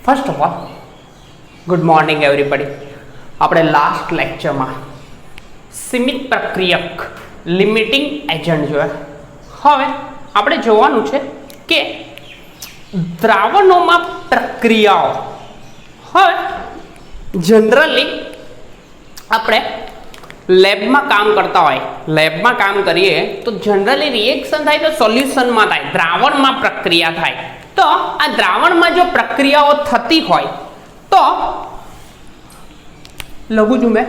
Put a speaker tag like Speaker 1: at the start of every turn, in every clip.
Speaker 1: First of all good morning everybody. આપણે last લેક્ચરમાં સીમિત પ્રક્રિયક લિમિટિંગ એજન્ટ જોયા. હવે આપણે જોવાનું છે કે દ્રાવણોમાં પ્રક્રિયાઓ. હવે જનરલી આપણે લેબમાં કામ કરતા હોય, લેબમાં કામ કરીએ તો જનરલી રિએક્શન થાય તો સોલ્યુશનમાં થાય, દ્રાવણમાં પ્રક્રિયા થાય. તો આ દ્રાવણમાં જો પ્રક્રિયાઓ થતી હોય તો લખું છું મેં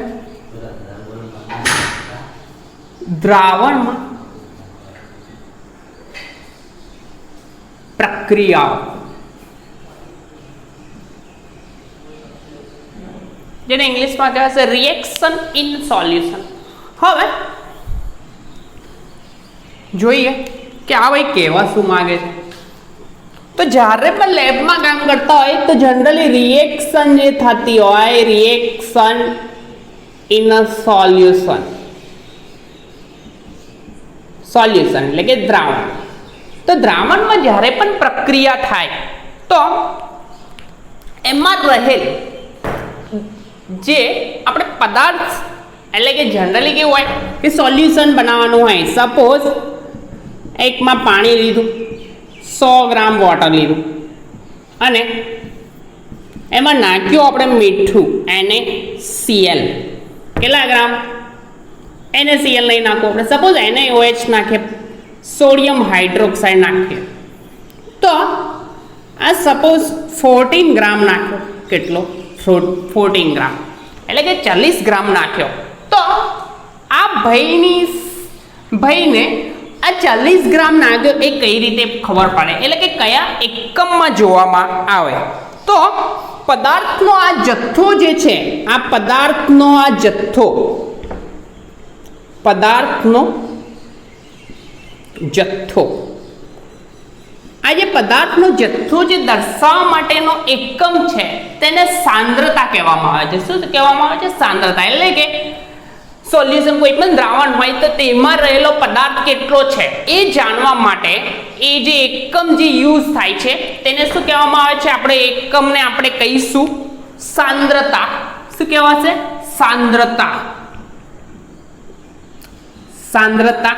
Speaker 1: દ્રાવણમાં પ્રક્રિયાઓ, જેને ઇંગ્લિશમાં કહેવાય છે રિએક્શન ઇન સોલ્યુશન. હવે જોઈએ કે આ ભાઈ કહેવા શું માંગે છે. તો જ્યારે પણ લેબમાં કામ કરતા હોય તો જનરલી રિએક્શન જે થતી હોય, reaction in a solution, solution એટલે કે દ્રાવણ. તો દ્રાવણમાં જ્યારે પણ પ્રક્રિયા થાય તો એમાં રહેલ જે આપણે પદાર્થ એટલે કે જનરલી કેવું હોય કે સોલ્યુશન બનાવવાનું હોય. સપોઝ એકમાં પાણી લીધું, 100 ગ્રામ વોટર લીધું અને એમાં નાખ્યું આપણે મીઠું NaCl. કેટલા ગ્રામ? NaCl નહીં નાખવું આપણે, સપોઝ NaOH નાખીએ, સોડિયમ હાઇડ્રોક્સાઇડ નાખીએ તો આ સપોઝ 14 ગ્રામ નાખ્યો. કેટલો? 14 ગ્રામ એટલે કે 40 ગ્રામ નાખ્યો. તો આ ભાઈને આ 40 ગ્રામ નાખ્યો એ કઈ રીતે ખબર પડે, એટલે કે કયા એકમમાં જોવામાં આવે. તો પદાર્થનો આ જથ્થો જે છે, આ પદાર્થનો આ જથ્થો, પદાર્થનો જથ્થો, આ જે પદાર્થનો જથ્થો જે દર્શાવવા માટેનો એકમ છે તેને સાંદ્રતા કહેવામાં આવે છે. શું કહેવામાં આવે છે? સાંદ્રતા. એટલે કે સોલ્યુશન કોઈ પણ દ્રાવણ હોય તો તેમાં રહેલો પદાર્થ કેટલો છે એ જાણવા માટે એ જે એકમ જે યુઝ થાય છે તેને શું કહેવામાં આવે છે? આપણે એકમને આપણે કહીશું સાંદ્રતા. શું કહેવાશે? સાંદ્રતા. સાંદ્રતા,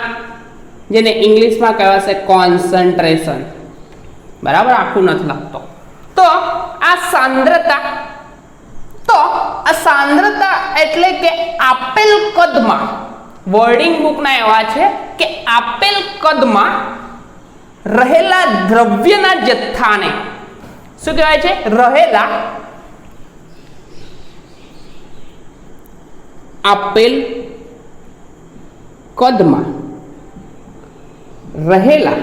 Speaker 1: જેને ઇંગ્લિશમાં કહેવાશે કોન્સન્ટ્રેશન. બરાબર, આખું નથી લખતો. તો આ સાંદ્રતા, તો આ સાંદ્રતા એટલે કે આપેલ કદમાં, વર્ડિંગ બુકના એવા છે કે આપેલ કદમાં રહેલા દ્રવ્યના જથ્થાને શું કહેવાય છે? રહેલા આપેલ કદમાં રહેલા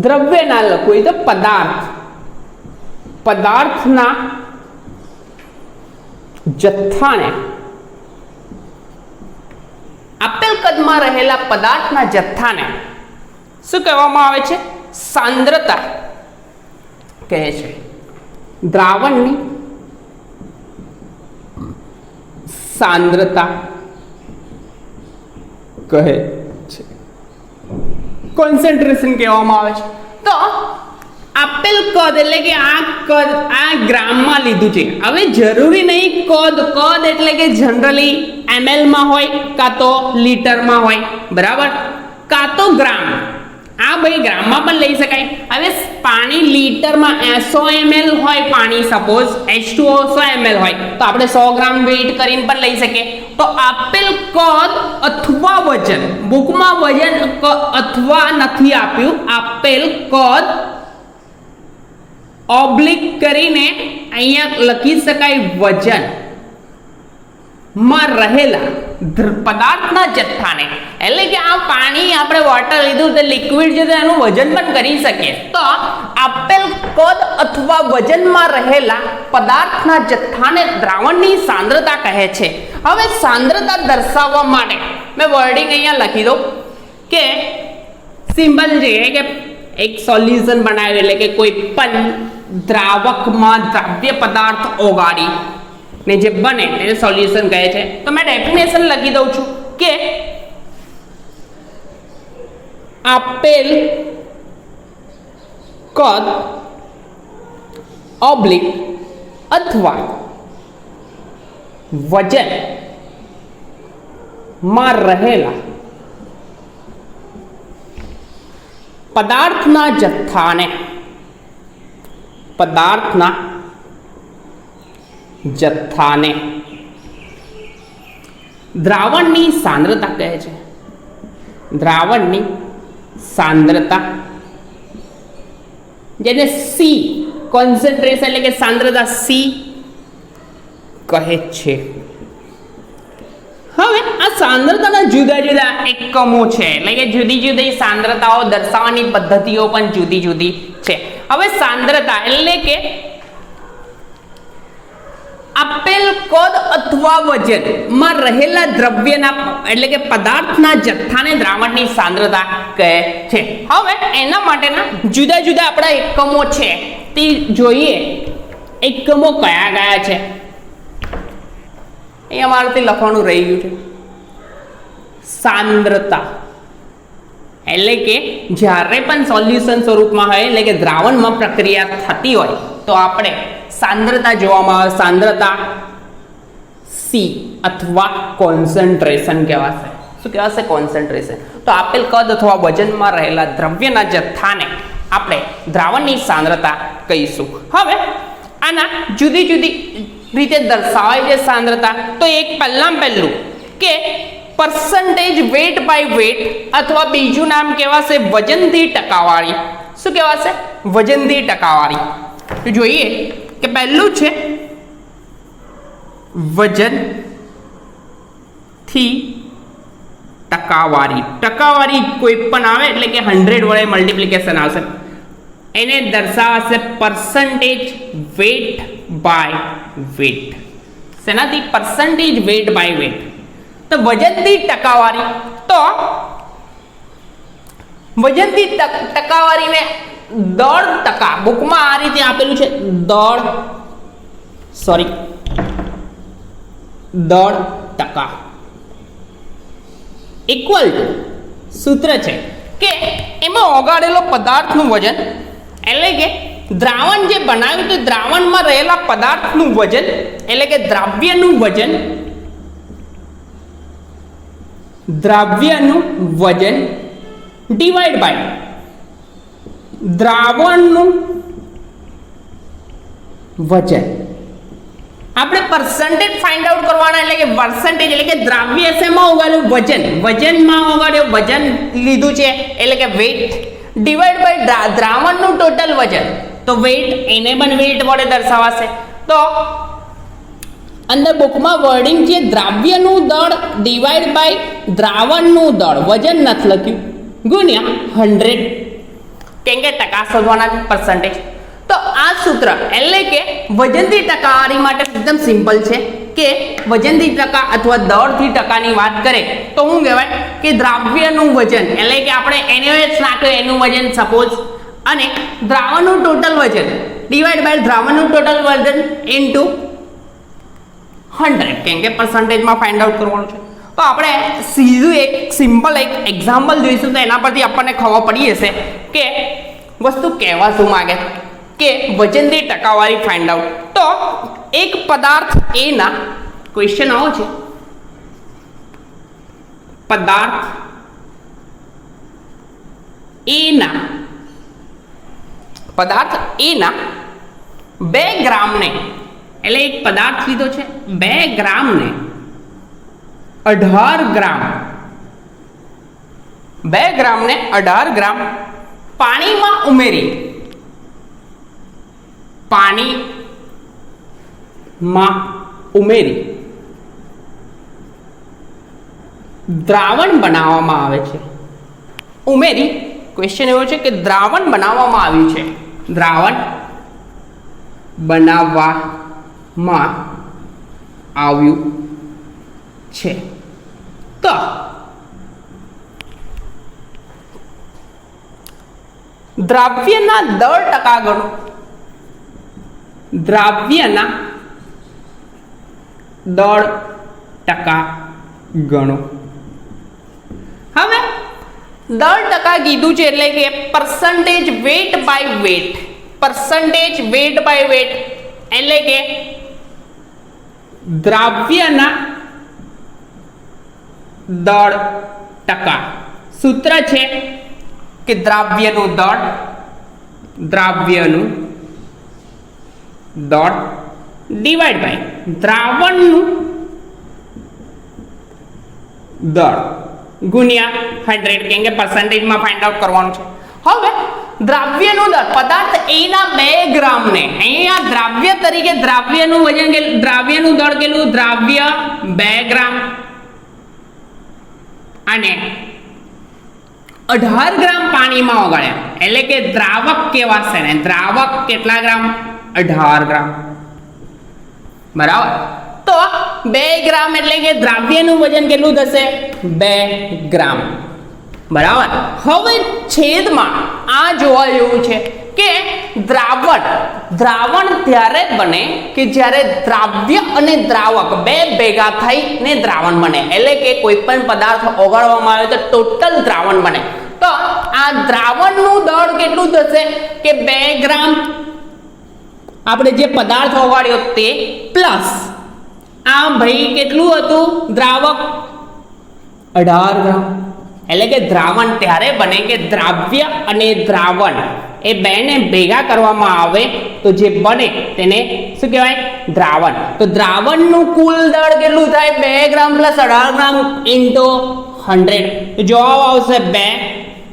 Speaker 1: દ્રવ્ય ના લખવું તો પદાર્થ, પદાર્થના જથ્થાને, આપેલ કદમાં રહેલા પદાર્થના જથ્થાને શું કહેવામાં આવે છે? સાંદ્રતા કહે છે. દ્રાવણની સાંદ્રતા કહે છે, કોન્સન્ટ્રેશન કહેવામાં આવે છે. તો આપેલ કદ એટલે કે આ કદ આ ગ્રામમાં લીધું છે. હવે જરૂરી નહીં કદ એટલે કે જનરલી ml માં હોય કાં તો લીટરમાં હોય, બરાબર, કાં તો ગ્રામ. આ ભાઈ ગ્રામમાં પણ લઈ શકાય. હવે પાણી લીટરમાં 100 ml હોય પાણી, સપોઝ H2O 100 ml હોય તો આપણે 100 ગ્રામ વેઇટ કરીને પણ લઈ શકીએ. તો આપેલ કદ અથવા વજન, બુકમાં વજન અથવા નથી આપ્યું, આપેલ કદ ઓબ્લિક કરીને અહીંયા લખી શકાય વજન માં રહેલા પદાર્થના જથ્થાને. એટલે કે આ પાણી આપણે વોટર લીધું તો લિક્વિડ છે તો એનું વજન પણ કરી શકીએ. તો આપેલ કદ અથવા વજનમાં રહેલા પદાર્થના જથ્થાને દ્રાવણની સાંદ્રતા કહે છે. હવે સાંદ્રતા દર્શાવવા માટે મેં વર્ડિંગ અહીંયા લખી દઉં કે સિમ્બલ છે કે એક સોલ્યુશન બનાવ્યું એટલે કે કોઈ પણ દ્રાવકમાં દ્રાવ્ય પદાર્થ ઓગાળી ને જે બને એને સોલ્યુશન કહે છે. તો મેં ડેફિનેશન લખી દઉં છું કે આપેલ કદ ઓબ્લિક અથવા વજન માં રહેલા પદાર્થના જથ્થાને દ્રાવણની સાંદ્રતા કહે છે. દ્રાવણની સાંદ્રતા, જેને સી કોન્સન્ટ્રેશન એટલે કે સાંદ્રતા સી કહે છે. હવે આ સાંદ્રતાના જુદા જુદા એકમો છે, એટલે કે જુદી જુદી સાંદ્રતાઓ દર્શાવવાની પદ્ધતિઓ પણ જુદી જુદી છે. હવે સાંદ્રતા એટલે કે આપેલ કદ અથવા વજનમાં રહેલા દ્રવ્યના એટલે કે પદાર્થના જથ્થાને દ્રાવણની સાંદ્રતા કહે છે. હવે એના માટેના જુદા જુદા આપણા એકમો છે તે જોઈએ. એકમો કયા કયા છે એ અમારાથી લખવાનું રહી ગયું છે. સાંદ્રતા એટલે કે જ્યારે પણ સોલ્યુશન સ્વરૂપમાં હોય એટલે કે દ્રાવણમાં પ્રક્રિયા થતી હોય તો આપણે સાંદ્રતા જોવામાં આવે. સાંદ્રતા સી અથવા કોન્સન્ટ્રેશન કહેવાશે. શું કહેવાશે? કોન્સન્ટ્રેશન. તો આપેલ કદ અથવા વજનમાં રહેલા દ્રવ્યના જથ્થાને આપણે દ્રાવણની સાંદ્રતા કહીશું. હવે આના જુદી જુદી રીતે દર્શાવાય છે સાંદ્રતા. તો એક પહેલું કે પરસન્ટેજ વેટ બાય વેટ અથવા બીજું નામ કહેવાશે વજનથી ટકાવારી. શું કહેવાશે? વજનથી ટકાવારી. તો જોઈએ કે પહેલું છે વજનથી ટકાવારી. ટકાવારી કોઈ પણ આવે એટલે કે 100 વડે મલ્ટીપ્લિકેશન આવશે. એને દર્શાવાશે પરસન્ટેજ વેટ બાય વેટ. શેનાથી? Percentage weight by weight. તો વજનથી ટકાવારી, તો વજનથી ટકાવારીને દળ ટકા, બુકમાં આ રીતે આપેલું છે, દળ ટકા ઇક્વલ ટુ, સૂત્ર છે કે એમાં ઓગાળેલો પદાર્થનું વજન એટલે કે દ્રાવણ જે બનાવ્યું તો દ્રાવણમાં રહેલા પદાર્થનું વજન એટલે કે દ્રાવ્યનું વજન ડિવાઈડ બાય દ્રાવણનું વજન. આપણે પર્સન્ટેજ ફાઇન્ડ આઉટ કરવાના એટલે કે પર્સન્ટેજ એટલે કે દ્રાવ્ય શેમાં ઓગાળ્યું? વજનમાં ઓગાળ્યું, વજન લીધું છે એટલે કે વેટ ડિવાઈડ બાય દ્રાવણનું ટોટલ વજન. તો વેટ એને પણ વેટ વડે દર્શાવાશે. તો અંદર બુકમાં વર્ડિંગ છે દ્રાવ્યનું દળ ડિવાઈડ બાય દ્રાવણનું દળ, વજન નથી લખ્યું, ગુણ્યા 100, કેમ કે ટકા શોધવાના પર્સન્ટેજ. તો આ સૂત્ર એટલે કે વજનથી ટકાવારી માટે એકદમ સિમ્પલ છે કે વજનથી ટકા અથવા દળથી ટકાની વાત કરે તો શું કહેવાય કે દ્રાવ્યનું વજન એટલે કે આપણે NaOH નાખ્યું એનું વજન સપોઝ, અને દ્રાવણનું ટોટલ વજન ડિવાઈડ બાય દ્રાવણનું ટોટલ વજન ઇન્ટુ 100, કેમ કે પર્સન્ટેજમાં ફાઇન્ડ આઉટ કરવાનું છે. તો આપણે સીધું એક સિમ્પલ એક એક્ઝામ્પલ જોઈશું તો એના પરથી આપણને ખબર પડી જશે કે વસ્તુ કહેવા શું માંગે કે વજનથી ટકાવારી ફાઇન્ડ આઉટ. તો એક પદાર્થ એ ના ક્વેશ્ચન આવો છે, પદાર્થ એ ના 2 ગ્રામને એટલે એક પદાર્થ લીધો છે 2 ગ્રામને 18 ગ્રામ 2 ગ્રામને 18 ગ્રામ પાણીમાં ઉમેરી દ્રાવણ બનાવવામાં આવે છે. ઉમેરી ક્વેશ્ચન એવો છે કે દ્રાવણ બનાવવામાં આવ્યું છે, દ્રાવણ બનાવવામાં આવ્યું છે. તો દ્રાવ્યના દળ ટકા ગણો, દ્રાવ્યના દળ ટકા ગણો. હવે દળ ટકા કીધું છે એટલે કે percentage weight by weight, percentage weight by weight એટલે કે દ્રાવ્યના દળ ટકા. સૂત્ર છે કે દ્રાવ્યનું દળ ડિવાઈડ બાય દ્રાવણનું દળ ગુણ્યા 100, કેમ કે પરસન્ટેજમાં ફાઇન્ડ આઉટ કરવાનું છે. હવે દ્રાવ્યનું દળ પદાર્થ A ના 2 ગ્રામને અહીંયા દ્રાવ્ય તરીકે દ્રાવ્યનું વજન કે દ્રાવ્યનું દળ કેટલું? દ્રાવ્ય 2 ગ્રામ અને 18 ગ્રામ પાણીમાં ઓગાળ્યા એટલે કે દ્રાવક કેવાશે ને. દ્રાવક કેટલા ગ્રામ? 18 ગ્રામ. બરાબર. તો 2 ગ્રામ એટલે કે દ્રાવ્યનું વજન કેટલું થશે? 2 ગ્રામ. બરાબર. હવે છેદમાં આ જોવા જેવું છે કે દ્રાવણ ત્યારે બને કે જ્યારે દ્રાવ્ય અને દ્રાવક બે ભેગા થઈને દ્રાવણ બને. એટલે કે કોઈ પણ પદાર્થ ઓગાળવામાં આવે તો ટોટલ દ્રાવણ બને. તો આ દ્રાવણનું દળ કેટલું થશે કે 2 ગ્રામ આપણે જે પદાર્થ ઓગાળ્યો તે પ્લસ આ ભાઈ કેટલું હતું દ્રાવક? 18 ગ્રામ. એટલે કે દ્રાવણ ત્યારે બને કે દ્રાવ્ય અને દ્રાવણ એ બેને ભેગા કરવામાં આવે તો જે બને તેને શું કહેવાય? દ્રાવણ. તો દ્રાવણનું કુલ દળ કેટલું થાય? 2 ગ્રામ પ્લસ 18 ગ્રામ ઇન્ટુ 100. તો જવાબ આવશે 2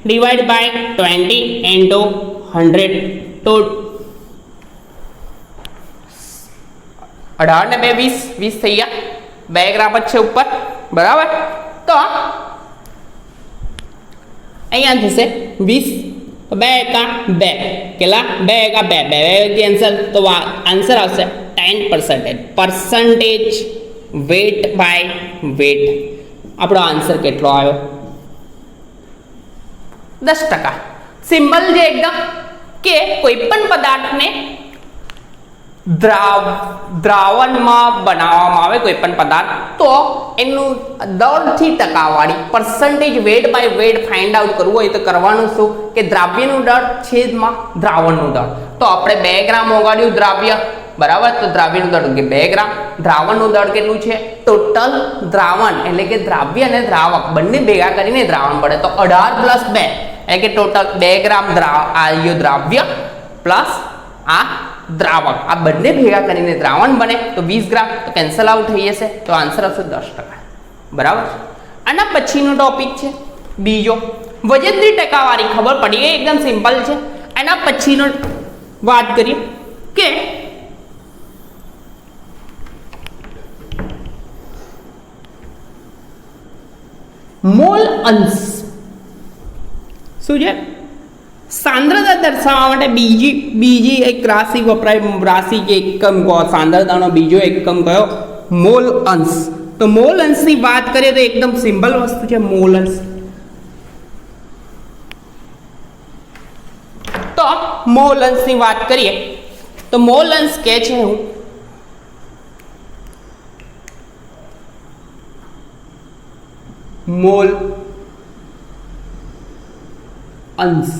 Speaker 1: ડિવાઈડ બાય 20 ઇન્ટુ 100. તો 18 ને 2 20 થઈ ગયા. 2 ગ્રામ જ છે ઉપર. બરાબર. તો અહીંયા થશે 20. 2 એકા 2 કેટલા? 2 એકા 2 કેન્સલ. તો આન્સર આવશે 10%. પરસન્ટેજ વેટ બાય વેટ આપણો આન્સર કેટલો આવ્યો? 10%. સિમ્પલ છે એકદમ કે કોઈ પણ પદાર્થને દ્રાવણમાં બનાવવામાં આવે કોઈ પણ પદાર્થ તો એનું દળથી ટકાવાળી percentage weight by weight find out કરવું હોય તો કરવાનું શું કે દ્રાવ્યનું દળ છેદમાં દ્રાવણનું દળ. તો આપણે 2 ગ્રામ ઓગાળ્યું દ્રાવ્ય. બરાબર. તો દ્રાવ્યનું દળ કે 2 ગ્રામ. દ્રાવણનું દળ કેટલું છે? ટોટલ દ્રાવણ એટલે કે દ્રાવ્ય અને દ્રાવક બંને ભેગા કરીને દ્રાવણ બને. તો 18 પ્લસ 2 એટલે કે ટોટલ 2 ગ્રામ દ્રાવ્ય પ્લસ આ દ્રાવક આ બંને ભેગા કરીને દ્રાવણ બને તો 20 ગ્રામ. તો કેન્સલ આઉટ થઈ જશે. તો આન્સર આવશે 10%. બરાબર. આના પછીનો ટોપિક છે બીજો વજનની ટકાવારી. ખબર પડી ગઈ? એકદમ સિમ્પલ છે. એના પછીનો વાત કરીએ કે મોલ અંશ શું છે? સાંદ્રતા દર્શાવવા માટે બીજી એક રાશિ વપરાય. રાશિ કે એકમ કહો. સાંદ્રતાનો બીજો એકમ કયો? મોલ અંશ. તો મોલ અંશની વાત કરીએ તો એકદમ સિમ્પલ વસ્તુ છે મોલ અંશ. તો મોલ અંશની વાત કરીએ તો મોલ અંશ કે છે હું મોલ અંશ.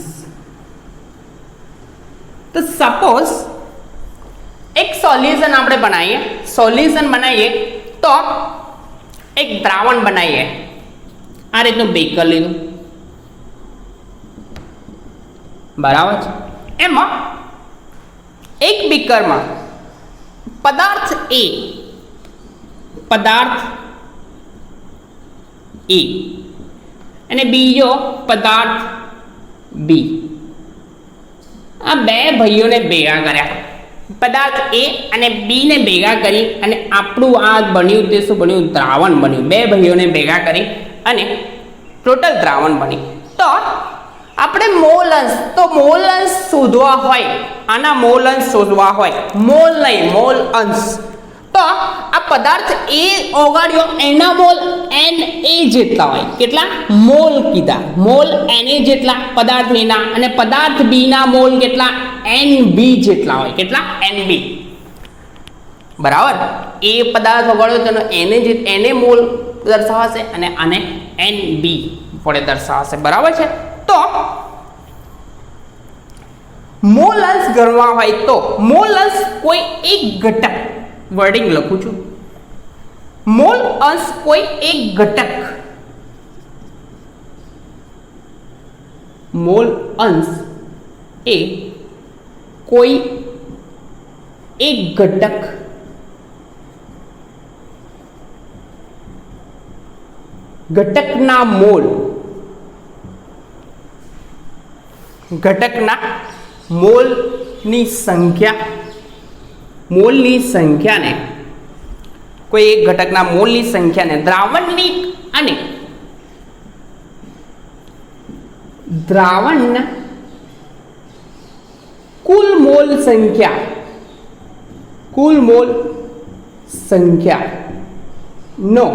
Speaker 1: તો સપોઝ એક સોલ્યુશન આપણે બનાવીએ તો એક દ્રાવણ બનાવીએ. આ રીતનું બેકર લીધું. બરાબર છે. એમાં એક બીકરમાં પદાર્થ A અને બીજો પદાર્થ B. આ બે ભાઈઓને ભેગા કર્યા. પદાર્થ A અને B ને ભેગા કરી અને આપણું આ બન્યું તે શું બન્યું? દ્રાવણ બન્યું. બે ભાઈઓને ભેગા કરી અને ટોટલ દ્રાવણ બન્યું. તો આપણે મોલ અંશ શોધવા હોય, આના મોલ અંશ શોધવા હોય, મોલ નહીં મોલ અંશ. તો આ પદાર્થ A ઓગાળ્યો એના મોલ Na જેટલા હોય. કેટલા? મોલ કીધા. મોલ Na જેટલા પદાર્થ A ના અને પદાર્થ B ના મોલ કેટલા? Nb જેટલા હોય. કેટલા? Nb. બરાબર. A પદાર્થ ઓગાળ્યો તેનો Na મોલ દર્શાવશે અને આને Nb વડે દર્શાવશે. બરાબર છે. તો મોલ અંશ ગણવા હોય તો મોલ અંશ કોઈ એક ઘટક, વર્ડિંગ લખું છું, મોલ અંશ કોઈ એક ઘટક, મોલ અંશ એ કોઈ એક ઘટક ઘટકના મોલ, ઘટકના મોલની સંખ્યા, મોલની સંખ્યાને, કોઈ એક ઘટકના મોલની સંખ્યાને દ્રાવણની અને દ્રાવણના કુલ મોલ સંખ્યા, કુલ મોલ સંખ્યા નો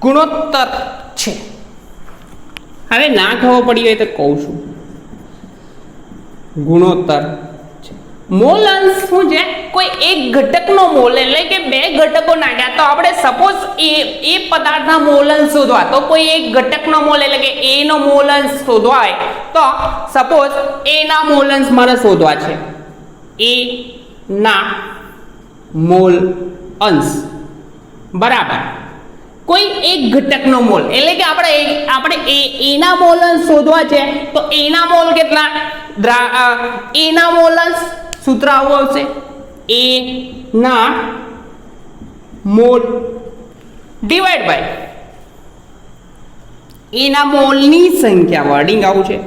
Speaker 1: ગુણોત્તર છે. હવે ના ખબર પડી હોય તો કહું છું, ગુણોત્તર છે. મોલ અંશ શું છે? કોઈ એક ઘટકનો મોલ, એટલે કે બે ઘટકો નાખ્યા તો આપણે સપોઝ એ પદાર્થના મોલ અંશ શોધવા, તો કોઈ એક ઘટકનો મોલ એટલે કે એ નો મોલ અંશ શોધવા હોય તો સપોઝ એ ના મોલ અંશ મારે શોધવા છે, એ ના મોલ અંશ બરાબર કોઈ એક ઘટકનો મોલ, એટલે કે આપણે એના મોલ અંશ શોધવા છે તો એના મોલ કેટલા, એના મોલ અંશ સૂત્ર આવું આવશે, એ ના મોલ ડિવાઈડ બાય એના મોલની સંખ્યા, વર્ડિંગ આવું છે,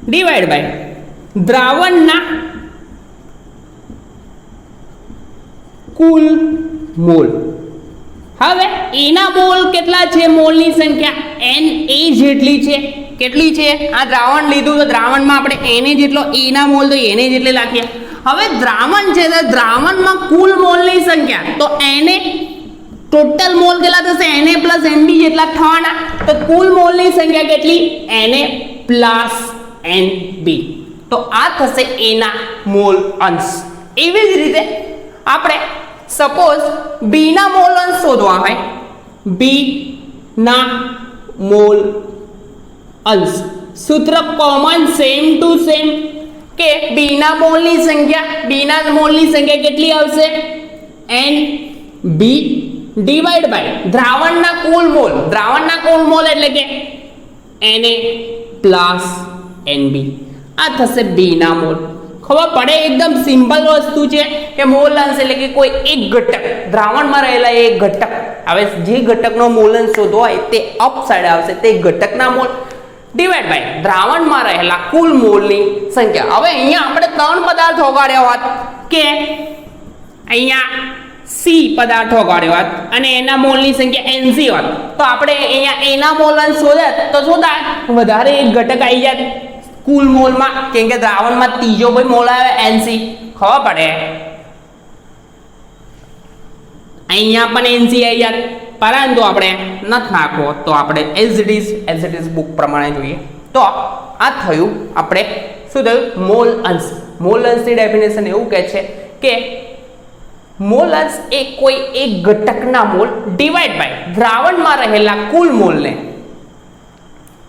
Speaker 1: ડિવાઈડ બાય દ્રાવણના કુલ મોલ. હવે એના મોલ કેટલા છે, મોલની સંખ્યા Na જેટલી છે. કેટલી છે? આ દ્રાવણ લીધું તો દ્રાવણમાં આપણે Na જેટલો, એના મોલ તો Na જેટલે રાખીએ. હવે દ્રાવણ છે તો દ્રાવણમાં કુલ મોલની સંખ્યા, તો Na ટોટલ મોલ કેટલા થશે? Na પ્લસ Nb જેટલા થવાના. તો કુલ મોલની સંખ્યા કેટલી? Na plus Nb. તો આ થશે એના મોલ અંશ. એવી જ રીતે આપણે સપોઝ બી ના મોલ અંશ શોધવા હોય, બી ના મોલ અંશ, સૂત્ર કોમન સેમ ટુ સેમ, કે બી ના મોલની સંખ્યા કેટલી આવશે? Nb ડિવાઈડ બાય દ્રાવણના કુલ મોલ, દ્રાવણના કુલ મોલ એટલે કે Na પ્લસ Nb. આ થશે બી ના મોલ. ખબર પડે? એકદમ સિમ્પલ વસ્તુ છે કે મોલ અંશ એટલે કે કોઈ એક ઘટક, દ્રાવણમાં રહેલા એક ઘટક. હવે જે ઘટકનો મોલ અંશ શોધવો હોય તે અપ સાઈડ આવશે, તે ઘટકના મોલ ડિવાઈડ બાય દ્રાવણમાં રહેલા કુલ મોલની સંખ્યા. હવે અહીંયા આપણે ત્રણ પદાર્થ ઓગાળ્યા હોત, કે અહીંયા સી પદાર્થ ઓગાળ્યો હોત અને એના મોલની સંખ્યા Nc હોત, તો આપણે અહીંયા એના મોલ અંશ શોધત તો શું થાય? વધારે એક ઘટક આવી જાય કુલ મોલમાં, કેમ કે દ્રાવણમાં ત્રીજો ભાઈ મોલ આવે Nc. ખબર પડે? અહીંયા પણ Nc આવી જાય, પરંતુ આપણે નથી નાખવો તો આપણે એઝ ઇટ ઇઝ બુક પ્રમાણે જોઈએ. તો આ થયું આપણે શું થયું? મોલ અંશ. મોલ અંશની ડેફિનેશન એવું કહે છે કે મોલ અંશ એ કોઈ એક ઘટકના મોલ ડિવાઈડ બાય દ્રાવણમાં રહેલા કુલ મોલને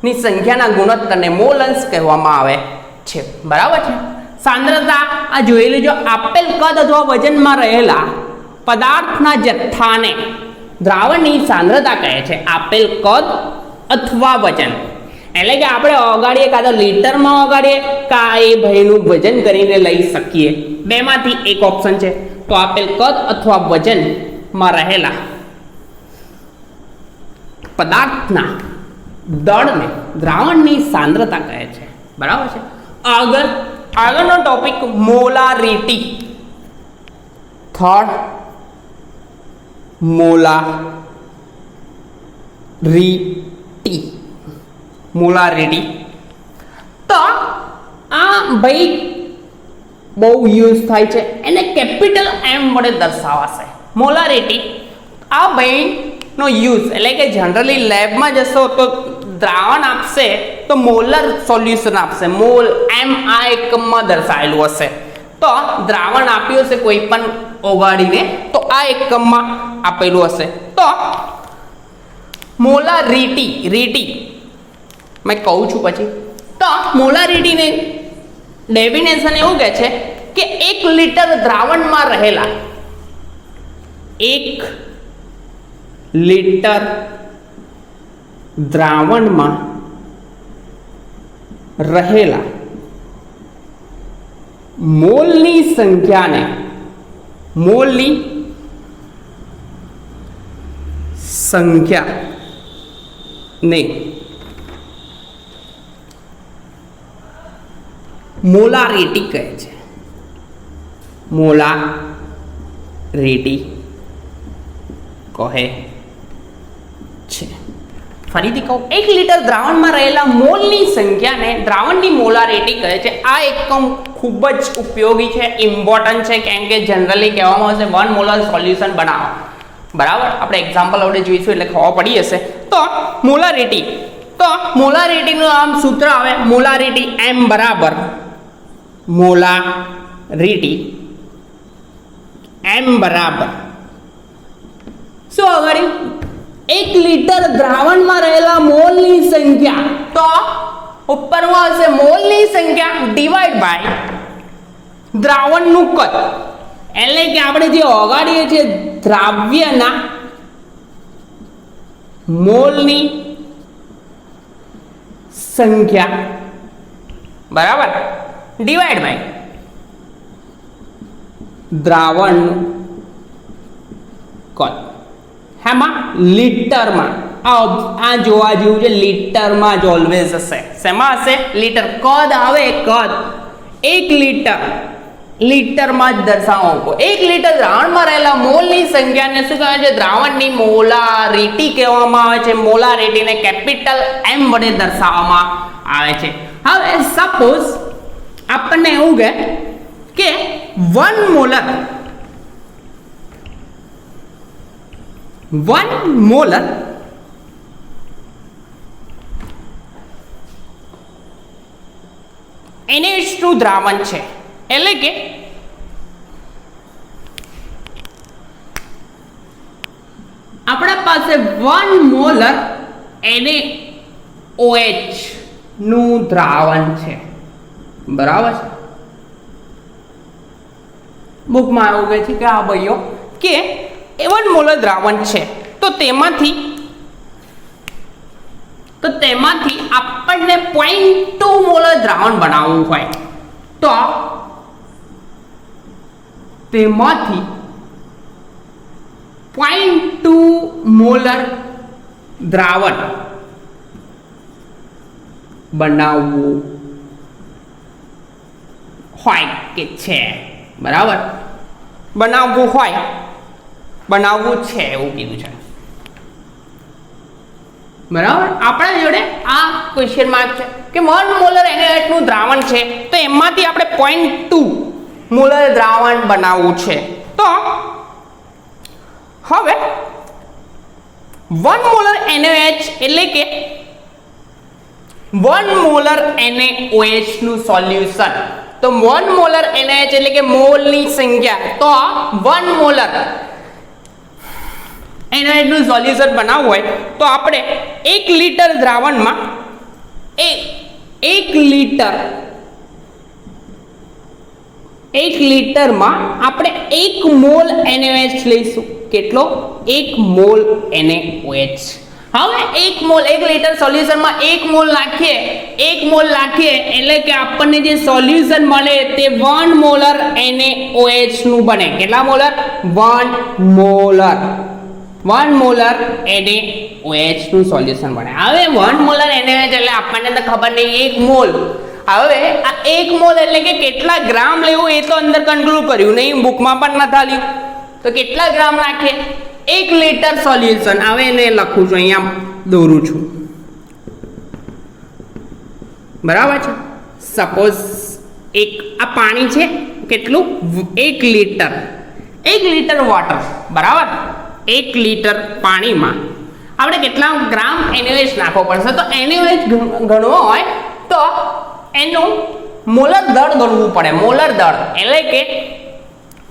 Speaker 1: ની સંખ્યાના ગુણોત્તરને મોલ અંશ કહેવામાં આવે છે. બરાબર છે? સાંદ્રતા આ જોઈ લેજો. આપેલ કદ અથવા વજનમાં રહેલા પદાર્થના જથ્થાને દ્રાવણની સાંદ્રતા કહે છે. આપેલ કદ અથવા વજન, એટલે કે આપણે ઓગાળીએ કાં તો લીટરમાં ઓગાળીએ કાં એ ભાઈનું વજન કરીને લઈ શકીએ, બેમાંથી એક ઓપ્શન છે. તો આપેલ કદ અથવા વજનમાં રહેલા પદાર્થના દળને દ્રાવણની સાંદ્રતા કહે છે. બરાબર છે? આગળનો ટોપિક મોલારિટી. Third, molarity. તો આ ભાઈ બહુ યુઝ થાય છે, એને કેપિટલ M વડે દર્શાવાશે. મોલારિટી આ ભાઈનો યુઝ, એટલે કે જનરલી લેબમાં જશો તો દ્રાવણ આપશે તો મોલર સોલ્યુશન આપશે, મોલ M આ એકમમાં દર્શાવેલું હશે. તો દ્રાવણ આપ્યું હશે કોઈ પણ ઓગાળીને તો આ એકમમાં આપેલું હશે. તો મોલારિટી મેં કહું છું પછી. તો મોલારિટીને ડેફિનેશન એવું કહે છે કે 1 લિટર દ્રાવણમાં રહેલા 1 લિટર દ્રાવણમાં રહેલા મોલની સંખ્યાને મોલારિટી કહે છે. મોલારિટી કહે છે. ફરીથી કહું, 1 લિટર દ્રાવણમાં રહેલા મોલની સંખ્યાને દ્રાવણની મોલારિટી કહે છે. આ એકમ ખૂબ જ ઉપયોગી છે, ઇમ્પોર્ટન્ટ છે, કેમ કે જનરલી કહેવામાં આવશે 1 મોલર સોલ્યુશન બનાવો. બરાબર, આપણે એક્ઝામ્પલ આપણે જોઈશું એટલે ખબર પડી જશે. તો મોલારિટીનું આમ સૂત્ર આવે મોલારિટી M બરાબર મોલારિટી M બરાબર શું આગળ 1 લિટર દ્રાવણમાં રહેલા મોલની સંખ્યા, તો ઉપરમાં આવશે મોલની સંખ્યા ડિવાઈડ બાય દ્રાવણનું કદ. એટલે કે આપણે જે ઓગાળીએ છીએ દ્રાવ્યના મોલની સંખ્યા બરાબર ડિવાઈડ બાય દ્રાવણનું કદ. હેમાં લિટરમાં આ જોવા જેવું છે, લિટરમાં જ ઓલવેઝ હશે. શેમાં હશે? લિટર. કદ આવે કદ 1 લિટરમાં જ દર્શાવો. 1 લિટર દ્રાવણમાં રહેલા મોલની સંખ્યાને શું કહેવાય છે? દ્રાવણની મોલારિટી કહેવામાં આવે છે. મોલારિટીને કેપિટલ M વડે દર્શાવવામાં આવે છે. હવે સપોઝ આપણને એવું કહે કે 1 મોલર NH2 દ્રાવણ છે. એટલે કે આપણા પાસે 1 મોલર NaOH નું દ્રાવણ છે. બરાબર છે. બુકમાં એવું કહે છે કે આ ભાઈઓ કે 1 મોલર દ્રાવણ છે, તો તેમાંથી આપણને 0.2 મોલર દ્રાવણ બનાવવું હોય તો તેમાંથી 0.2 મોલર દ્રાવણ બનાવવું હોય કે છે. બરાબર, બનાવવું છે એવું કીધું છે. બરાબર, આપણા જોડે આ ક્વેશ્ચન માર્ક છે કે 1 મોલર NaOH નું દ્રાવણ છે, તો એમાંથી આપણે 0.2 મોલર દ્રાવણ બનાવવું છે. તો હવે 1 મોલર NaOH એટલે કે 1 મોલર NaOH નું સોલ્યુશન. તો 1 મોલર NaOH એટલે કે મોલની સંખ્યા. તો 1 મોલર NaOH નું સોલ્યુશન બનાવવું હોય તો આપણે 1 લિટર દ્રાવણમાં 1 લિટરમાં આપણે 1 મોલ NaOH લઈશું. કેટલો? 1 મોલ NaOH. હવે 1 મોલ 1 લિટર સોલ્યુશનમાં 1 મોલ નાખીએ એટલે કે આપણને જે સોલ્યુશન મળે તે 1 મોલર NaOH નું બને. કેટલા મોલર? 1 મોલર NaOH નું સોલ્યુશન બને. હવે 1 મોલર NaOH એટલે આપણને તો ખબર નહીં 1 મોલ. હવે આ 1 મોલ એટલે કે કેટલા ગ્રામ લેવું એ તો અંદર કન્ક્લુડ કર્યું નહીં, બુકમાં પણ નથી આલ્યું. તો કેટલા ગ્રામ નાખીએ? 1 લિટર સોલ્યુશન. હવે એને લખું છું, અહીંયા દોરું છું. બરાબર છે. સપોઝ આ પાણી છે, કેટલું? 1 લિટર વોટર. બરાબર, 1 લિટર પાણીમાં આપણે કેટલા ગ્રામ NaOH નાખવો પડશે? તો NaOH ગણવો હોય તો એનું મોલર દળ ગણવું પડે. મોલર દળ એટલે કે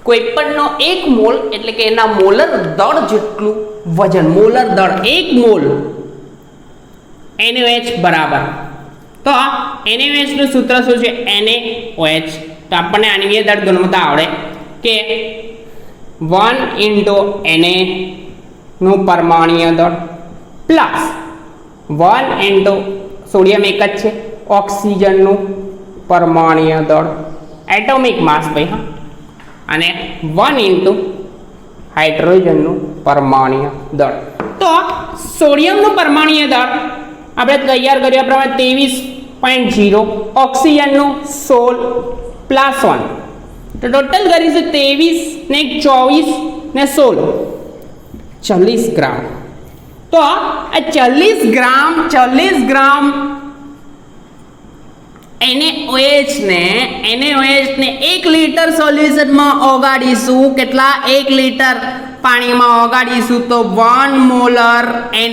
Speaker 1: કોઈપણનો 1 મોલ એટલે કે એના મોલર દળ જેટલું વજન. મોલર દળ 1 મોલ NaOH બરાબર તો NaOH નું સૂત્ર શું છે? NaOH. તો આપણને આણ્વીય દળ ગુણવત્તા આવડે કે 1 Na નું પરમાણ્વીય દળ પ્લસ 1 સોડિયમ એક જ છે, ઓક્સિજનનું પરમાણ્વીય દળ એટોમિક માસ ભાઈ, હા, અને 1 હાઇડ્રોજનનું પરમાણ્વીય દળ. તો સોડિયમનું પરમાણ્વીય દળ આપણે તૈયાર કર્યા પ્રમાણે 23.0, ઓક્સિજનનું 16 પ્લસ 1, તો ટોટલ કરીશું 23 ને 24 ને 16 40 ગ્રામ. તો આ 40 ગ્રામ NaOH ને 1 લીટર સોલ્યુશનમાં ઓગાળીશું. કેટલા? 1 લીટર પાણીમાં ઓગાળીશું તો 1 મોલર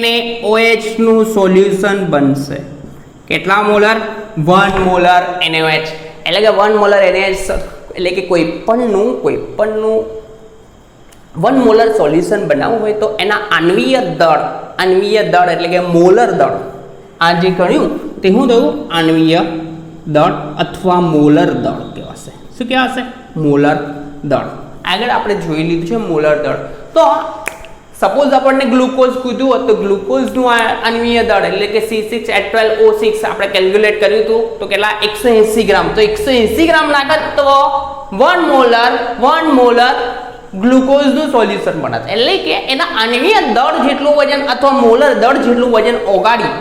Speaker 1: NaOH નું સોલ્યુશન બનશે. કેટલા મોલર? 1 molar NaOH. એટલે કે 1 મોલર NaOH એટલે કે કોઈ પણનું 1 મોલર સોલ્યુશન બનાવવું હોય તો એના આણ્વીય દળ એટલે કે મોલર દળ, આ જે ગણ્યું તે શું થયું? આણ્વીય દળ અથવા મોલર દળ કહેવાશે. શું કહેવાશે? મોલર દળ. આગળ આપણે જોઈ લીધું છે મોલર દળ. તો સપોઝ આપણને ગ્લુકોઝ કીધું હોત તો ગ્લુકોઝનું આણ્વીય દળ એટલે કે C6H12O6 આપણે કેલ્ક્યુલેટ કર્યું હતું તો કેટલા? 180 ગ્રામ. તો 180 ગ્રામ નાખત તો 1 મોલર ગ્લુકોઝનું સોલ્યુશન બને. એટલે કે એના આણ્વીય દળ જેટલું વજન અથવા મોલર દળ જેટલું વજન ઓગાળી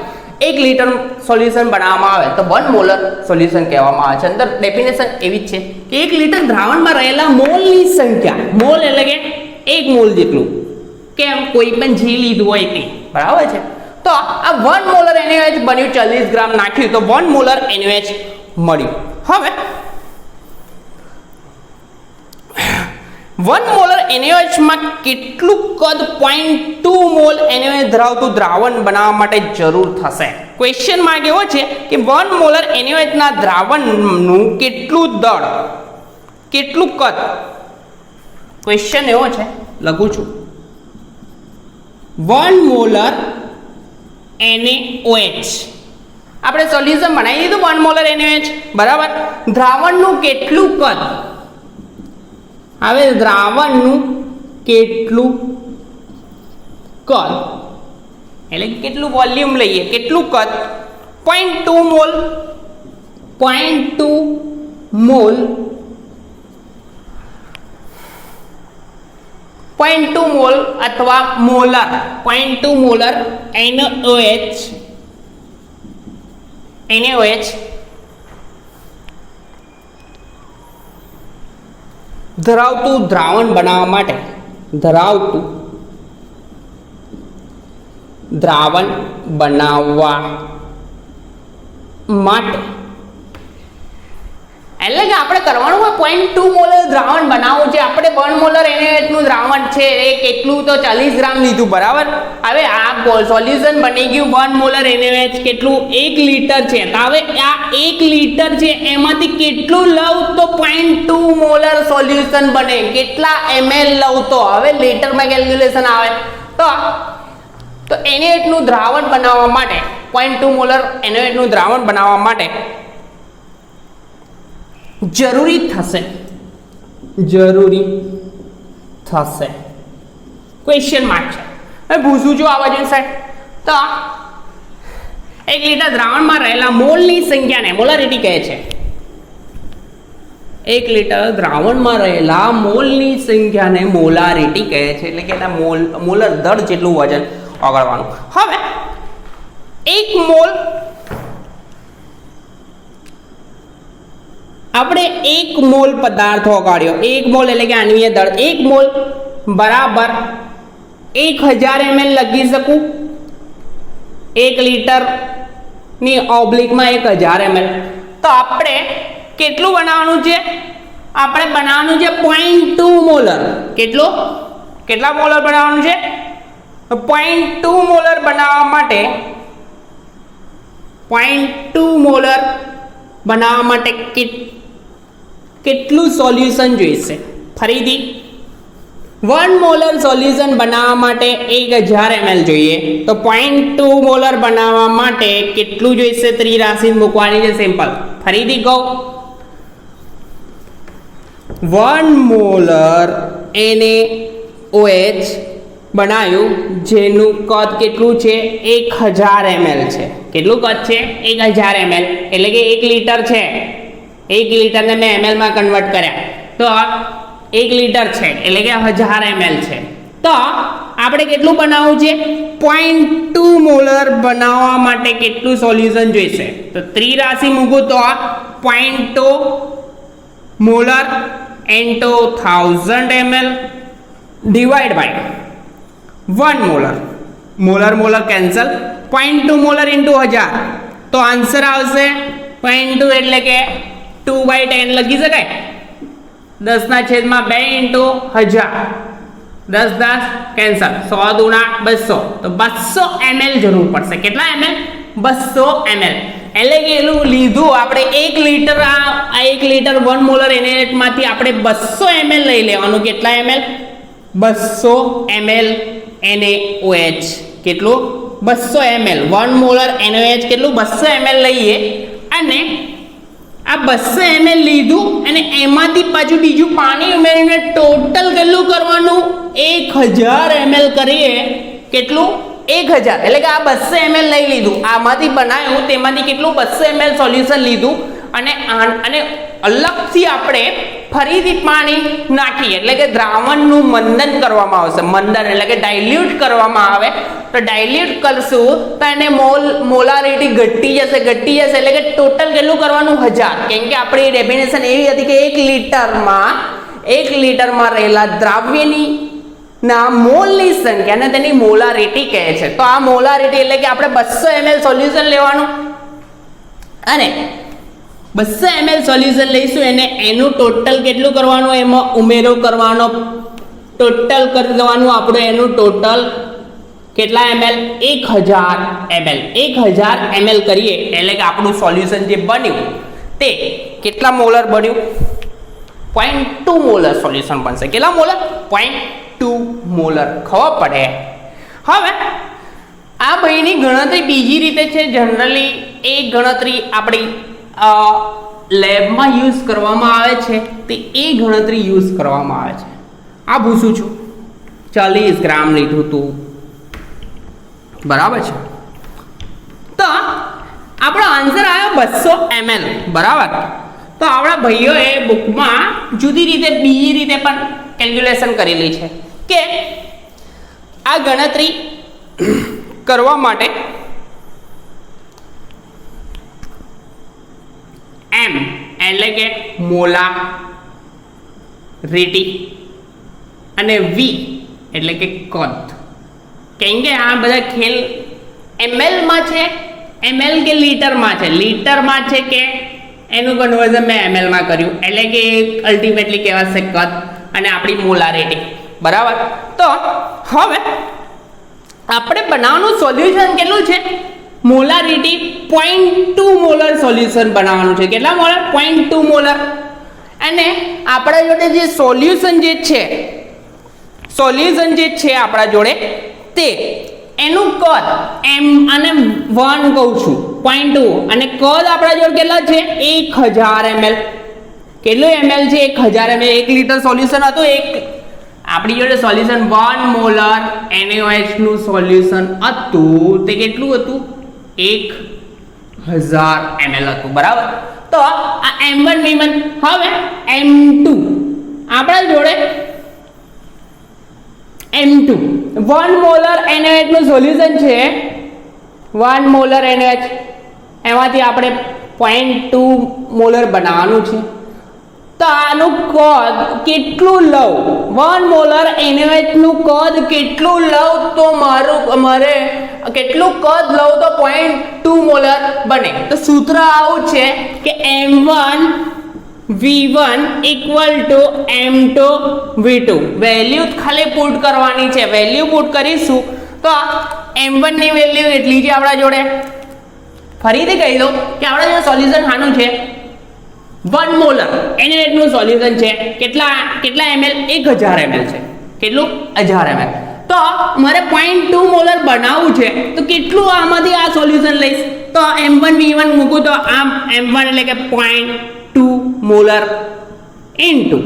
Speaker 1: 1 લીટર સોલ્યુશન બનાવવામાં આવે તો 1 મોલર સોલ્યુશન કહેવામાં આવે છે. અંદર ડેફિનેશન એવી જ છે કે 1 લીટર દ્રાવણમાં રહેલા મોલની સંખ્યા, મોલ એટલે કે 1 મોલ જેટલું, કેમ? કોઈ પણ જે લીધું હોય તે, બરાબર છે. તો આ 1 મોલર NaOH બન્યું, 40 ગ્રામ નાખ્યું તો 1 મોલર NaOH મળ્યું. હવે 1 મોલર NaOH માં કેટલું કદ 0.2 મોલ NaOH ધરાવતું દ્રાવણ બનાવવા માટે જરૂર થશે? ક્વેશ્ચન માં એવો છે કે 1 મોલર NaOH ના દ્રાવણનું કેટલું દળ, કેટલું કદ? ક્વેશ્ચન એવો છે, લખું છું. 1 મોલર NaOH આપણે સોલ્યુશન બનાવી દીધું 1 મોલર NaOH, બરાબર. દ્રાવણનું કેટલું કદ? હવે દ્રાવણનું કેટલું કદ એટલે કેટલું વોલ્યુમ લઈએ, કેટલું કદ? 0.2 મોલ. 0.2 મોલ 0.2 મોલ અથવા મોલર 0.2 મોલર NaOH ધરાવતું દ્રાવણ બનાવવા માટે એટલે કે આપણે કરવાનું હોય 0.2 મોલર દ્રાવણ બનાવવું છે. આપણે 1 મોલર NaOH નું દ્રાવણ છે એ કેટલું? તો 40 ગ્રામ લીધું, બરાબર. હવે આ સોલ્યુશન બની ગયું 1 મોલર NaOH કેટલું? 1 લીટર છે. તો હવે આ 1 લીટર છે એમાંથી કેટલું લઉં તો 0.2 મોલર સોલ્યુશન બને? કેટલા ml લઉં તો? હવે લીટરમાં કેલ્ક્યુલેશન આવે તો NaOH નું દ્રાવણ બનાવવા માટે 0.2 મોલર NaOH નું દ્રાવણ બનાવવા માટે જરૂરી થશે ક્વેશ્ચન માર્ક છે. હવે પૂછું છું આ બાજુ સાહેબ, તો 1 લીટર દ્રાવણમાં રહેલા મોલની સંખ્યાને મોલારિટી કહે છે. 1 લીટર દ્રાવણમાં રહેલા મોલની સંખ્યાને મોલારિટી કહે છે. એટલે કે એના મોલર દળ જેટલું વજન ઓગાળવાનું. હવે 1 મોલ આપણે 1 મોલ પદાર્થ ઓગાળ્યો, 1 મોલ એટલે કે આણ્વીય દળ 1 મોલ બરાબર 1000 ml લખી શકું. 1 લીટર ની ઓબ્લિકમાં 1000 ml. તો આપણે કેટલું બનાવવાનું છે? આપણે બનાવવાનું છે 0.2 મોલર. કેટલા મોલર બનાવવાનું છે? 0.2 મોલર બનાવવા માટે 0.2 મોલર બનાવવા માટે કેટલું સોલ્યુશન જોઈશે? ફરીથી 1 મોલર સોલ્યુશન બનાવવા માટે 1000 ml જોઈએ, તો 0.2 મોલર બનાવવા માટે કેટલું જોઈશે? ત્રિરાશિ મૂકવાની છે સિમ્પલ. ફરીથી કહું, 1 મોલર NaOH બનાવ્યું જેનું કદ કેટલું છે? 1000 ml છે. કેટલું કદ છે? 1000 ml, એટલે કે 1 લીટર છે. 1 લીટરને મેં ml માં કન્વર્ટ કર્યા તો 1 લીટર છે એટલે કે 1000 ml છે. તો આપણે કેટલું બનાવવું છે? 0.2 મોલર બનાવવા માટે કેટલું સોલ્યુશન જોઈશે? તો ત્રિરાશિ મૂકું તો 0.2 molar into 1000 ml divide by 1 molar. Molar molar cancel. 0.2 molar into 1000 તો આન્સર આવશે 0.2 એટલે કે 2/10 લખી શકાય. 10/2 into 1000, 10 10 કેન્સલ, 100 દુણા 200, તો 200 ml જરૂર પડશે. કેટલા ml? 200 ml. એટલે કે એનું લીધું આપણે 1 લીટર, આ 1 લીટર 1 મોલર NaOH માંથી આપણે 200 ml લઈ લેવાનું. કેટલા ml? 200 ml NaOH. કેટલું? 200 ml. 1 મોલર NaOH કેટલું? 200 ml લઈએ અને આ 200 ml લીધું અને એમાંથી પાછું બીજું પાણી ઉમેરીને ટોટલ કેટલું કરવાનું? 1000 ml કરીએ. કેટલું? 1000. એટલે કે આ 200 ml લઈ લીધું, આમાંથી બનાવ્યું તેમાંથી કેટલું? 200 ml સોલ્યુશન લીધું અને અલગથી આપણે ફરીથી પાણી નાખીએ એટલે કે દ્રાવણનું મંદન કરવામાં આવશે. મંદન એટલે કે ડાયલ્યુટ કરવામાં આવે. તો ડાયલ્યુટ કરશું તો એને મોલારિટી ઘટી જશે એટલે કે ટોટલ કેટલું કરવાનું? 1000. કેમ કે આપણી ડેફિનેશન એવી હતી કે 1 લીટરમાં રહેલા દ્રાવ્યની ના મોલની સંખ્યાને તેની મોલારિટી કહે છે. તો આ મોલારિટી એટલે કે આપણે 200 ml સોલ્યુશન લેવાનું અને 200 ml સોલ્યુશન લઈશું એને એનું ટોટલ કેટલું કરવાનું? એમાં ઉમેરો કરવાનો. ટોટલ કરી દેવાનું આપણું એનું ટોટલ કેટલા ml? 1000 ml. 1000 ml કરીએ એટલે કે આપણું સોલ્યુશન જે બન્યું તે કેટલા મોલર બન્યું? 0.2 મોલર સોલ્યુશન બનશે. કેટલા મોલર? 0.2 મોલર. ખબર પડે. હવે આ ભાઈની ગણતરી બીજી રીતે છે. જનરલી એ ગણતરી આપણી લેબમાં યુઝ કરવામાં આવે છે, તે એ ગણતરી યુઝ કરવામાં આવે છે. આ પૂછું છું 40 ગ્રામ લીધું તું, બરાબર છે. તો આપણો આન્સર આવ્યો 200 ml, બરાબર. તો આપણા ભાઈઓએ બુકમાં જુદી રીતે બીજી રીતે પણ કેલ્ક્યુલેશન કરેલી છે કે આ ગણતરી કરવા માટે M એટલે કે મોલારિટી અને V એટલે કે કદ. કેમ કે આ બધા ખેલ ml માં છે, ml કે લીટરમાં છે. લીટરમાં છે કે એનું કન્વર્ઝન મેં ml માં કર્યું એટલે કે અલ્ટિમેટલી કહેવાશે કદ અને આપણી મોલારિટી, બરાબર. તો હવે આપણે બનાવવાનું સોલ્યુશન કેટલું છે? મોલારિટી 0.2 મોલર સોલ્યુશન બનાવવાનું છે. કેટલા મોલર? 0.2 મોલર. અને આપણા જોડે જે સોલ્યુશન જે છે આપણા જોડે તે એનું કદ m અને 1 કહું છું 0.2 અને કદ આપણા જોડે કેટલા છે? 1000 ml. કેટલું ml છે? 1000 ml. 1 લીટર સોલ્યુશન હતું. આપણી જોડે સોલ્યુશન 1 મોલર NaOH નું સોલ્યુશન હતું. તે કેટલું હતું? 1000 ml હતું, બરાબર. તો આ m1 v1. હવે m2 આપણા જોડે m2 1 મોલર NaOH નું સોલ્યુશન છે. 1 મોલર NaOH એમાંથી આપણે 0.2 મોલર બનાવવાનું છે. તો આનું કદ કેટલું લઉં? 1 મોલર NaOH નું કદ કેટલું લઉં તો મારે કેટલું કદ લઉં તો 0.2 મોલર બને? તો સૂત્ર આવું છે કે m1 v1 equal to m2 v2. Value ખાલી પુટ કરવાની છે. વેલ્યુ પુટ કરીશું તો m1 ની વેલ્યુ એટલી છે આપણા જોડે. ફરીથી કહી દઉં કે આપણા જોડે સોલ્યુશન આનું છે 1 મોલર NaOH નું સોલ્યુશન છે. કેટલા ml? 1000 ml છે. કેટલું 1000 ml. તો મારે 0.2 મોલર બનાવવું છે તો કેટલું આમાંથી આ સોલ્યુશન લઈશ તો m1 v1 મૂકું તો આમ m1 એટલે કે 0.2 મોલર ઇન્ટુ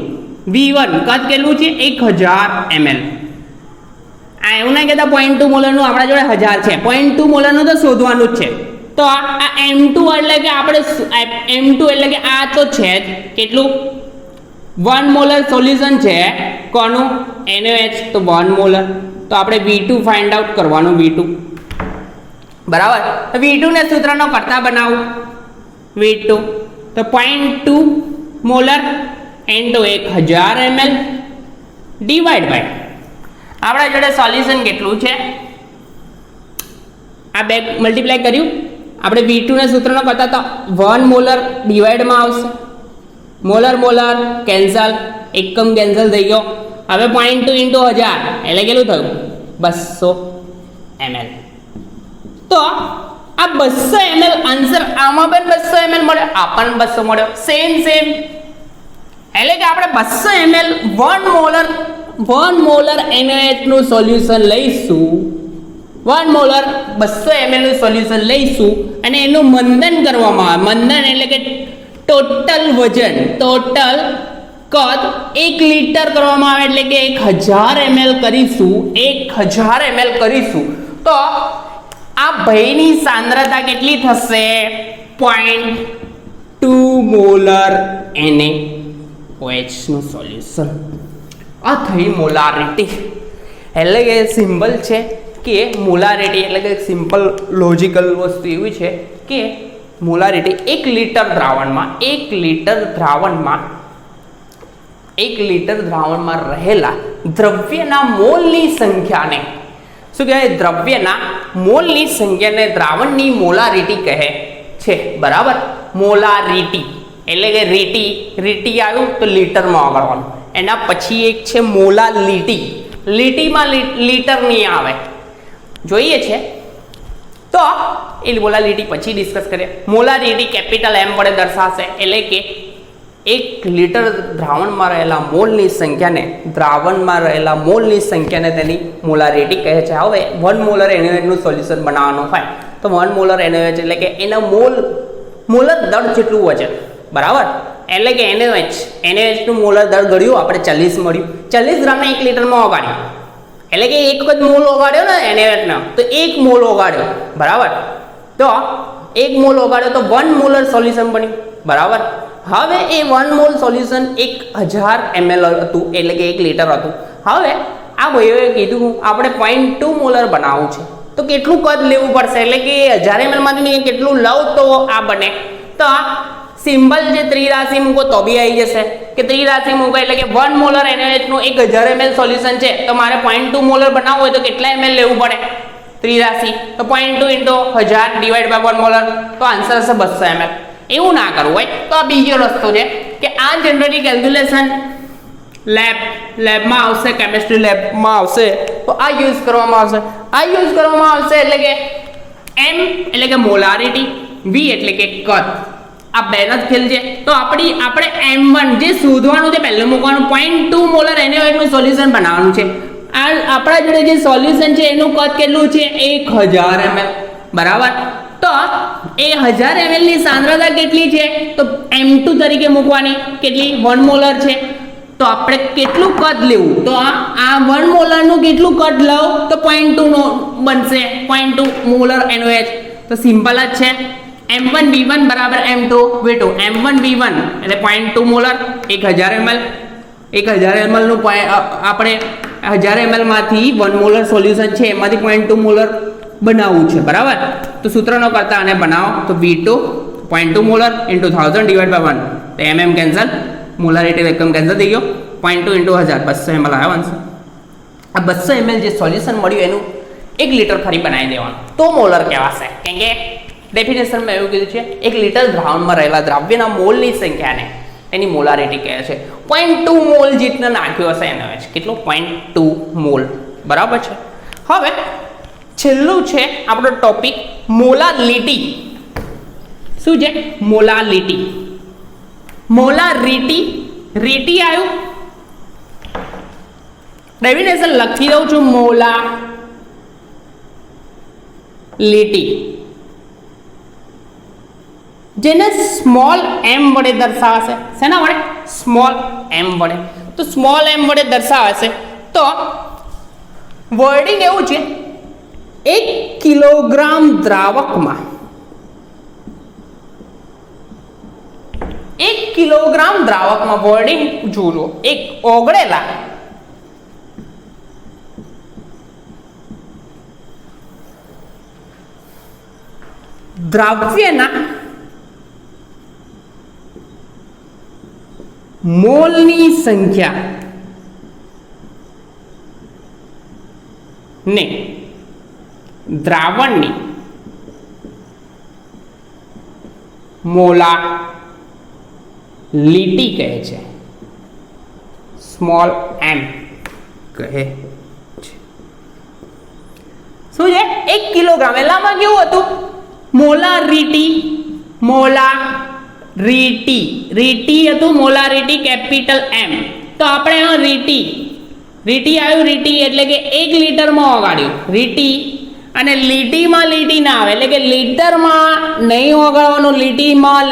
Speaker 1: v1 કદ કેટલું છે 1000 ml. આ એવું નહીં કહેતા 0.2 મોલરનું આપણા જોડે 1000 છે, 0.2 મોલરનું તો શોધવાનું જ છે. તો આ m2 એટલે કે આપણે m2 એટલે કે આ તો છે જ કેટલું 1 મોલર સોલ્યુશન છે કોનું NaOH તો 1 મોલર. તો આપણે v2 ફાઇન્ડ આઉટ કરવાનું v2 બરાબર. તો v2 ને સૂત્રનો કરતા બનાવું v2 તો 0.2 molar into 1000 ml divide by આપણા જોડે સોલ્યુશન કેટલું છે આ બે મલ્ટીપ્લાય કર્યું આપણે v2 ને સૂત્રનો કરતા તો 1 મોલર ડિવાઈડમાં આવશે મોલર મોલર કેન્સલ એકમ કેન્સલ થઈ ગયો. હવે 0.2 ઇન્ટુ 1000 એટલે કેટલું થયું 200 ml. તો આ 200 ml આન્સર આમાં પણ 200 ml મળ્યો આ પણ 200 મળ્યો સેમ એટલે કે આપણે 200 ml 1 મોલર NaOH નું સોલ્યુશન લઈશું 1 મોલર 200 ml નું સોલ્યુશન લઈશું અને એનું મંદન કરવામાં આવે. મંદન એટલે કે ટોટલ વજન ટોટલ કદ 1 લિટર કરવામાં આવે એટલે કે 1000 ml કરીશું 1000 ml કરીશું તો આ ભયની સાંદ્રતા કેટલી થશે 0.2 મોલર NaOH નું સોલ્યુશન. આ થઈ મોલારિટી એટલે કે સિમ્બલ છે કે મોલારિટી એટલે કે સિમ્પલ લોજિકલ વસ્તુ એવી છે કે મોલારિટી 1 લિટર દ્રાવણમાં રહેલા દ્રવ્યના મોલની સંખ્યાને શું કહેવાય દ્રવ્યના મોલની સંખ્યાને દ્રાવણની મોલારિટી કહે છે બરાબર. મોલારિટી એટલે કે રીટી આવ્યું તો લીટરમાં વાપરવાનું એના પછી એક છે મોલાલિટી લીટીમાં લીટર નહીં આવે જોઈએ છે તો એ મોલાલિટી પછી ડિસ્કસ કરીએ. મોલારિટી કેપિટલ M વડે દર્શાવશે એટલે કે 1 લિટર દ્રાવણમાં રહેલા મોલની સંખ્યાને તેની મોલારિટી કહે છે. હવે 1 મોલર NaOH નું સોલ્યુશન બનાવવાનું હોય તો 1 મોલર NaOH એટલે કે એના મોલર દળ જેટલું વજન બરાબર એટલે કે NaOH નું મોલર દળ ગળ્યું આપણે 40 મળ્યું 40 ગ્રામને 1 લિટરમાં ઓગાળ્યું એટલે કે એક જ મોલ ઓગાળ્યો ને NaOH નો તો 1 મોલ ઓગાળ્યો બરાબર. તો 1 મોલ ઓગાળ્યો તો 1 મોલર સોલ્યુશન બન્યું બરાબર. હવે એ 1 મોલ સોલ્યુશન 1000 ml હતું એટલે કે 1 લિટર હતું. હવે આ ભાઈઓએ કીધું આપણે 0.2 મોલર બનાવવું છે તો કેટલું કદ લેવું પડશે એટલે કે 1000 ml માંથી કેટલું લઉં તો આ બને. તો સિમ્બલ જે ત્રિરાશિ મૂકો તો બી આવી જશે કે ત્રિરાશિ મૂકો એટલે કે 1 મોલર NaOH નું 1000 ml સોલ્યુશન છે તો મારે 0.2 મોલર બનાવવું હોય તો કેટલા ml લેવું પડે ત્રિરાશિ તો 0.2 ઇન્ટુ 1000 ડિવાઈડ બાય 1 મોલર તો આન્સર હશે 200 ml. એવું ના કરવું હોય તો આ બીજો રસ્તો છે કે આ જનરલી કેલ્ક્યુલેશન લેબમાં આવશે કેમિસ્ટ્રી લેબમાં આવશે તો આ યુઝ કરવામાં આવશે એટલે કે M એટલે કે મોલારિટી V એટલે કે કદ આ બેન જ ખેલ છે. તો આપણે M1 જે શોધવાનું છે પહેલું મૂકવાનું 0.2 મોલર NaOH નું સોલ્યુશન બનાવવાનું છે. આ આપણા જોડે જે સોલ્યુશન છે એનું કદ કેટલું છે 1000 ml બરાબર. તો એ 1000 ml ની સાંદ્રતા કેટલી છે તો M2 તરીકે મૂકવાની કેટલી 1 મોલર છે તો આપણે કેટલું કદ લેવું તો આ 1 મોલર નું કેટલું કદ લઉં તો 0.2 નો બનશે 0.2 મોલર NaOH તો સિમ્પલ જ છે. M1 V1 બરાબર M2 V2 M1 V1 એટલે 0.2 મોલર 1000 ml 1000 ml નું આપણે 1000 ml માંથી 1 મોલર સોલ્યુશન છે એમાંથી 0.2 મોલર બનાવવું છે બરાબર. તો સૂત્રનો કરતા આને બનાવો તો V2 0.2 molar into 1000 divide by 1 તો mm કેન્સલ મોલારિટી એકમ કેન્સલ થઈ ગયો 0.2 ઇન્ટુ 1000 200 ml આવ્યો આન્સર. આ 200 ml જે સોલ્યુશન મળ્યું એનું 1 લિટર ફરી બનાવી દેવાનું તો મોલર કહેવાશે કેમ કે ડેફિનેશનમાં એવું કીધું છે 1 લિટર દ્રાવણમાં રહેલા દ્રવ્યના મોલની સંખ્યાને એની મોલારિટી કહે છે. 0.2 મોલ જેટલો નાખ્યો હશે NaOH કેટલો 0.2 મોલ બરાબર છે. હવે છેલ્લું છે આપણો ટોપિક મોલાલિટી. શું છે મોલારિટી રીટી આવ્યું ડેફિનેશન લખી દઉં છું, મોલા લીટી જેને સ્મોલ એમ વડે દર્શાવાશે. શેના વડે? સ્મોલ એમ વડે. તો સ્મોલ એમ વડે દર્શાવાશે તો વર્ડિંગ એવું છે, 1 કિલોગ્રામ દ્રાવકમાં 1 કિલોગ્રામ દ્રાવકમાં વર્ડિંગ જોજો, એક ઓગળેલા દ્રાવ્યના મોલની સંખ્યા ને દ્રાવણની મોલા લીટી કહે છે, સ્મોલ એમ કહે છે. શું છે? 1 કિલોગ્રામ. એટલામાં કેવું હતું? મોલારિટી, મોલારિટી, રીટી હતું, મોલારિટી કેપિટલ એમ. તો આપણે આ રીટી આવ્યું, રીટી એટલે કે 1 લીટરમાં ઓગાળ્યું રીટી, અને લીટીમાં લીટી ના આવે એટલે કે લીટરમાં નહીં ઓગાળવાનું, લીટીમાં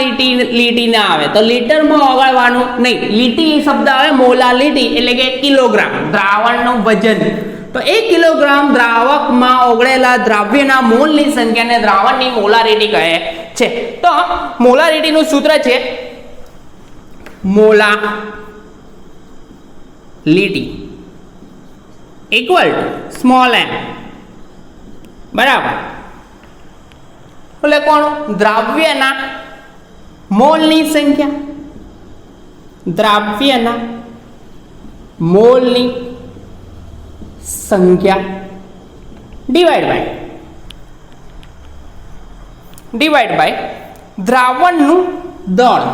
Speaker 1: લીટી ના આવે તો લીટરમાં ઓગાળવાનું નહીં. લીટી શબ્દ આવે, મોલા લીટી એટલે કે કિલોગ્રામ દ્રાવણનું વજન. તો 1 કિલોગ્રામ દ્રાવકમાં ઓગળેલા દ્રાવ્યના મોલની સંખ્યાને દ્રાવણની મોલારિટી કહે છે. તો મોલારિટીનું સૂત્ર છે મોલા લીટી ઇક્વલ ટુ સ્મોલ એમ, બરાબર. એટલે કોણ? દ્રાવ્યના મોલની સંખ્યા, દ્રાવ્યના મોલની સંખ્યા ડિવાઈડ બાય દ્રાવણનું દળ,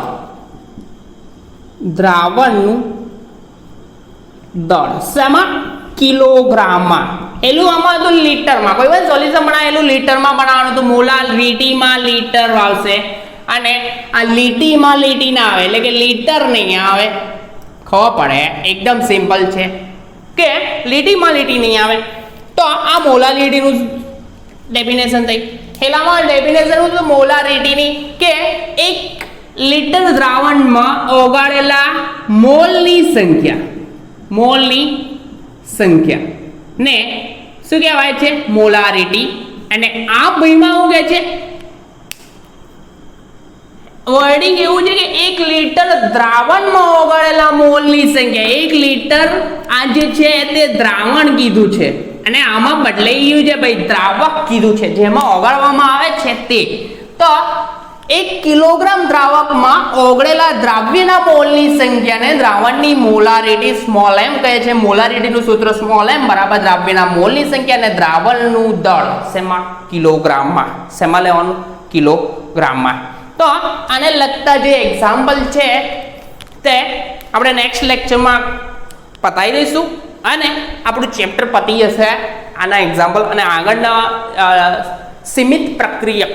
Speaker 1: દ્રાવણનું દળ શેમાં? કિલોગ્રામમાં. એલું આમાં તો લીટરમાં, કોઈ પણ સોલ્યુશન બનાવેલું લીટરમાં બનાવવાનું તો મોલા લીટીમાં લીટર આવશે, અને આ લીટીમાં લીટી ના આવે એટલે કે લીટર નહીં આવે. ખબર પડે? એકદમ સિમ્પલ છે કે લીટીમાં લીટી નહીં આવે. તો આ મોલારિટીનું ડેફિનેશન થઈ. પેલામાં ડેફિનેશન હતું મોલારિટીની કે 1 લીટર દ્રાવણમાં ઓગાળેલા મોલની સંખ્યા ને શું કહેવાય છે? મોલારિટી. અને આ ભાઈમાં શું કહે છે? વર્ડિંગ એવું છે કે 1 લીટર દ્રાવણમાં ઓગાળેલા મોલની સંખ્યા. 1 લીટર આ જે છે તે દ્રાવણ કીધું છે, અને આમાં બદલાઈ ગયું છે ભાઈ, દ્રાવક કીધું છે, જેમાં ઓગાળવામાં આવે છે તે. તો 1 કિલોગ્રામ દ્રાવકમાં ઓગળેલા દ્રાવ્યના મોલની સંખ્યાને દ્રાવણની મોલારિટી સ્મોલ એમ કહે છે. મોલારિટીનું સૂત્ર સ્મોલ એમ બરાબર દ્રાવ્યના મોલની સંખ્યા અને દ્રાવણનું દળ શેમાં? કિલોગ્રામમાં. શેમાં લેવાનું? કિલોગ્રામમાં. તો આને લગતા જે એક્ઝામ્પલ છે તે આપણે નેક્સ્ટ લેક્ચરમાં પતાવી દઈશું, અને આપણું ચેપ્ટર પતી જશે આના એક્ઝામ્પલ. અને આગળના સીમિત પ્રક્રિયક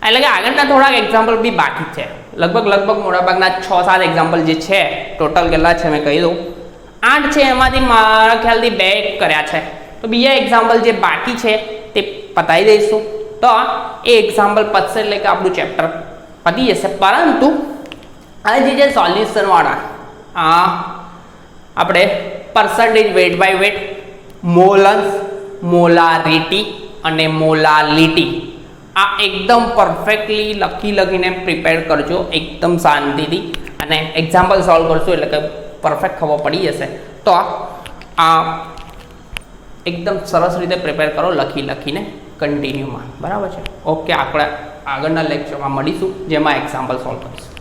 Speaker 1: એટલે કે આગળના થોડાક એક્ઝામ્પલ બી બાકી છે. લગભગ મોટાભાગના 6-7 એક્ઝામ્પલ જે છે, ટોટલ કેટલા છે મેં કહી દઉં, 8 છે. એમાંથી મારા ખ્યાલથી 2 કર્યા છે. તો બીજા એક્ઝામ્પલ જે બાકી છે તે પતાવી દઈશું. તો એ એક્ઝામ્પલ પતશે એટલે કે આપણું ચેપ્ટર પતી જશે. પરંતુ આ જે સોલ્યુશન વાળા આપણે પર્સન્ટેજ, વેટ બાય વેટ, મોલન્સ, મોલારિટી અને મોલાલિટી આ એકદમ પરફેક્ટલી લખીને પ્રિપેર કરજો, એકદમ શાંતિથી, અને એક્ઝામ્પલ સોલ્વ કરશો એટલે કે પરફેક્ટ ખબર પડી જશે. તો આ એકદમ સરસ રીતે પ્રિપેર કરો લખીને કન્ટિન્યુમાં, બરાબર છે? ઓકે, આપણે આગળના લેક્ચરમાં મળીશું જેમાં એક્ઝામ્પલ સોલ્વ કરીશું.